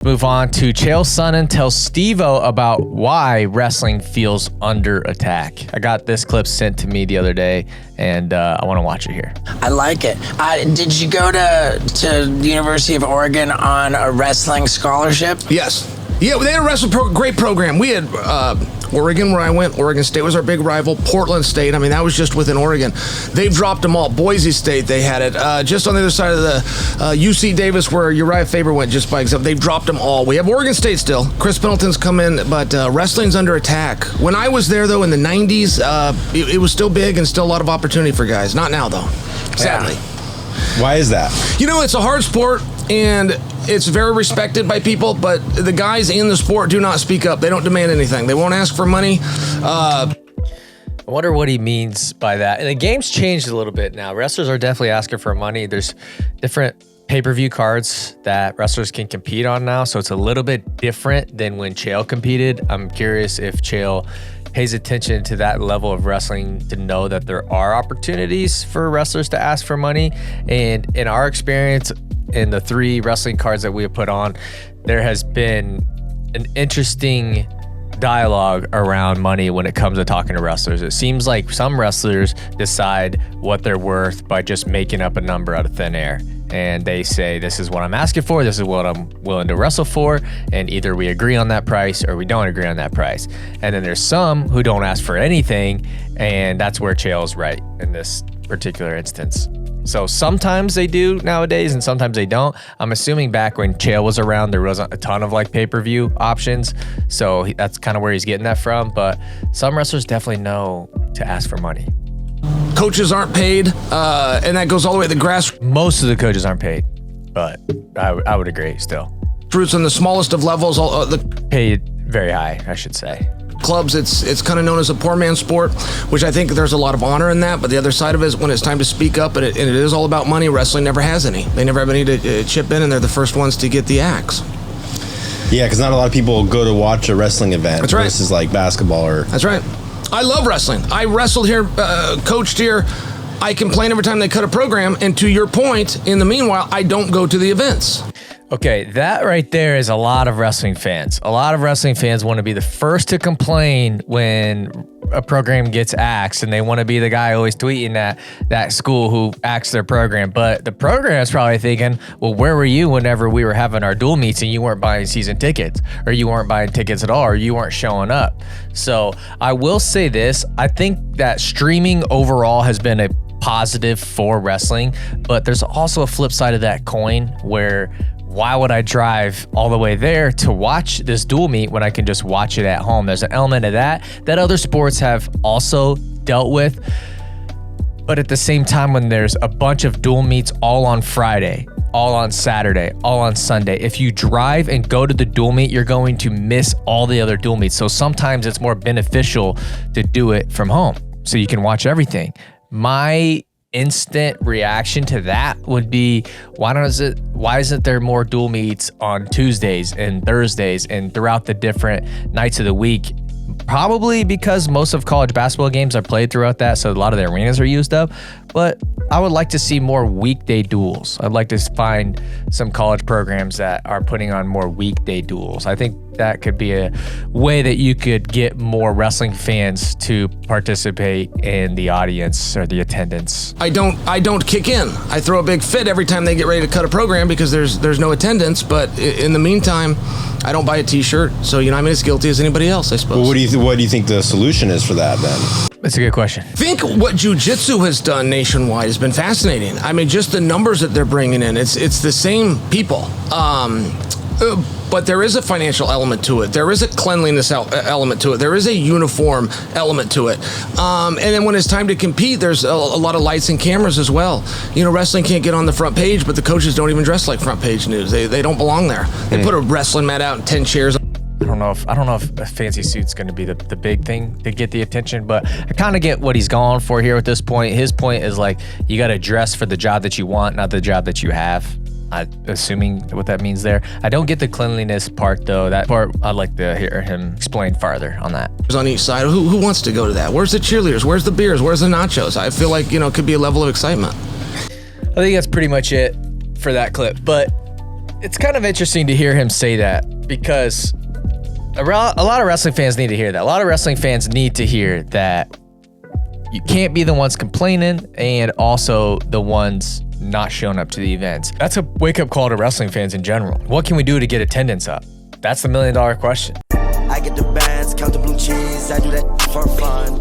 Move on to Chael Sonnen tells Steve-O about why wrestling feels under attack. I got this clip sent to me the other day, and I want to watch it here. I like it. Did you go to the University of Oregon on a wrestling scholarship? Yes. Yeah, they had a great program. We had Oregon, where I went. Oregon State was our big rival. Portland State, I mean, that was just within Oregon. They've dropped them all. Boise State, they had it. Just on the other side of the UC Davis, where Uriah Faber went, just by example. They've dropped them all. We have Oregon State still. Chris Pendleton's come in, but wrestling's under attack. When I was there, though, in the 90s, it was still big and still a lot of opportunity for guys. Not now, though, sadly. Yeah. Why is that? You know, it's a hard sport, and it's very respected by people, but the guys in the sport do not speak up. They don't demand anything. They won't ask for money. I wonder what he means by that. And the game's changed a little bit now. Wrestlers are definitely asking for money. There's different pay-per-view cards that wrestlers can compete on now, so it's a little bit different than when Chael competed. I'm curious if Chael pays attention to that level of wrestling to know that there are opportunities for wrestlers to ask for money. And in our experience, in the 3 wrestling cards that we have put on, there has been an interesting dialogue around money when it comes to talking to wrestlers. It seems like some wrestlers decide what they're worth by just making up a number out of thin air. And they say, this is what I'm asking for, this is what I'm willing to wrestle for, and either we agree on that price or we don't agree on that price. And then there's some who don't ask for anything, and that's where Chael's right in this particular instance. So sometimes they do nowadays and sometimes they don't. I'm assuming back when Chael was around, there wasn't a ton of like pay-per-view options. So that's kind of where he's getting that from. But some wrestlers definitely know to ask for money. Coaches aren't paid, and that goes all the way to the grassroots. Most of the coaches aren't paid, but I would agree still. Roots on the smallest of levels, Paid very high, I should say. Clubs, it's kind of known as a poor man's sport, which I think there's a lot of honor in that. But the other side of it is when it's time to speak up, and it is all about money. Wrestling never has any. They never have any to chip in, and they're the first ones to get the axe. Yeah, because not a lot of people go to watch a wrestling event. That's right. Versus like basketball or. That's right. I love wrestling. I wrestled here, coached here. I complain every time they cut a program. And to your point, in the meanwhile, I don't go to the events. Okay, that right there is a lot of wrestling fans. A lot of wrestling fans want to be the first to complain when a program gets axed, and they want to be the guy always tweeting that school who axed their program. But the program's probably thinking, well, where were you whenever we were having our dual meets and you weren't buying season tickets, or you weren't buying tickets at all, or you weren't showing up? So I will say this, I think that streaming overall has been a positive for wrestling, but there's also a flip side of that coin where why would I drive all the way there to watch this dual meet when I can just watch it at home? There's an element of that other sports have also dealt with. But at the same time, when there's a bunch of dual meets all on Friday, all on Saturday, all on Sunday, if you drive and go to the dual meet, you're going to miss all the other dual meets. So sometimes it's more beneficial to do it from home so you can watch everything. My instant reaction to that would be, why isn't there more dual meets on Tuesdays and Thursdays and throughout the different nights of the week? Probably because most of college basketball games are played throughout that, so a lot of the arenas are used up. But I would like to see more weekday duels. I'd like to find some college programs that are putting on more weekday duels. I think that could be a way that you could get more wrestling fans to participate in the audience or the attendance. I don't kick in. I throw a big fit every time they get ready to cut a program because there's no attendance. But in the meantime, I don't buy a T-shirt. So I'm as guilty as anybody else, I suppose. Well, what do you think the solution is for that then? That's a good question. I think what jiu-jitsu has done nationwide has been fascinating. I mean, just the numbers that they're bringing in, it's the same people. But there is a financial element to it. There is a cleanliness element to it. There is a uniform element to it. And then when it's time to compete, there's a lot of lights and cameras as well. Wrestling can't get on the front page, but the coaches don't even dress like front page news. They don't belong there. They put a wrestling mat out and 10 chairs. I don't know if a fancy suit's going to be the big thing to get the attention, but I kind of get what he's going for here at this point. His point is like, you got to dress for the job that you want, not the job that you have. I'm assuming what that means there. I don't get the cleanliness part though. That part I'd like to hear him explain farther on that. On each side, who wants to go to that? Where's the cheerleaders? Where's the beers? Where's the nachos? I feel like it could be a level of excitement. I think that's pretty much it for that clip. But It's kind of interesting to hear him say that because a lot of wrestling fans need to hear that. A lot of wrestling fans need to hear that you can't be the ones complaining and also the ones not showing up to the events. That's a wake-up call to wrestling fans in general. What can we do to get attendance up? That's the $1 million question. I get the bands, count the blue cheese, I do that for fun.